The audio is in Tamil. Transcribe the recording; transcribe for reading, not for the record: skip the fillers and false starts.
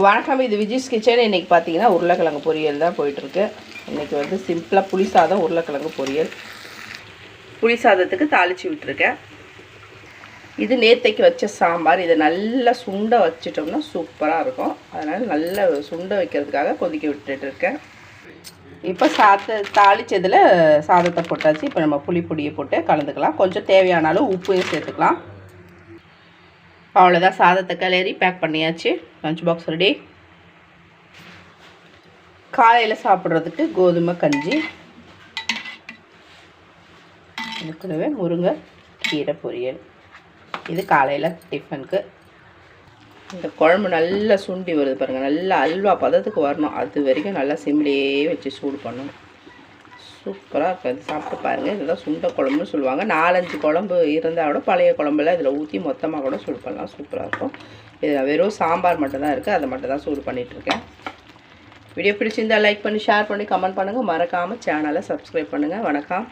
வணக்கம், இது விஜிஸ் கிச்சன். இன்றைக்கி பார்த்தீங்கன்னா உருளைக்கிழங்கு பொரியல் தான் போயிட்டுருக்கு. இன்றைக்கி வந்து சிம்பிளாக புளி சாதம், உருளைக்கிழங்கு பொரியல். புளி சாதத்துக்கு தாளித்து விட்டுருக்கேன். இது நேற்றைக்கு வச்ச சாம்பார். இதை நல்லா சுண்ட வச்சிட்டோம்னா சூப்பராக இருக்கும். அதனால் நல்லா சுண்ட வைக்கிறதுக்காக கொதிக்க விட்டுட்டுருக்கேன். இப்போ தாளித்ததில் சாதத்தை போட்டாச்சு. இப்போ நம்ம புளி பொடியை போட்டு கலந்துக்கலாம். கொஞ்சம் தேவையானாலும் உப்பையும் சேர்த்துக்கலாம். அவ்வளோதான், சாதத்தை கிளறி பேக் பண்ணியாச்சு. Lunch box ready. காலையில் சாப்பிட்றதுக்கு கோதுமை கஞ்சி, இதுக்குள்ளவே முருங்கை கீரை பொரியல். இது காலையில் டிஃபனுக்கு. இந்த குழம்பு நல்லா சுண்டி வருது பாருங்கள். நல்லா அல்வா பதத்துக்கு வரணும். அது வரைக்கும் நல்லா சிம்லேயே வச்சு சூடு பண்ணணும். சூப்பராக இருக்கும். அது சாப்பிட்டு பாருங்கள். இதுதான் சுண்டை குழம்புன்னு சொல்லுவாங்க. 4-5 குழம்பு இருந்தால் கூட பழைய குழம்புலாம் இதில் ஊற்றி மொத்தமாக கூட சூடு பண்ணலாம். சூப்பராக இருக்கும். இது வெறும் சாம்பார் மட்டும்தான் இருக்குது. அதை மட்டும் தான் சூடு பண்ணிகிட்ருக்கேன். வீடியோ பிடிச்சிருந்தால் லைக் பண்ணி, ஷேர் பண்ணி, கமெண்ட் பண்ணுங்கள். மறக்காமல் சேனலை சப்ஸ்கிரைப் பண்ணுங்கள். வணக்கம்.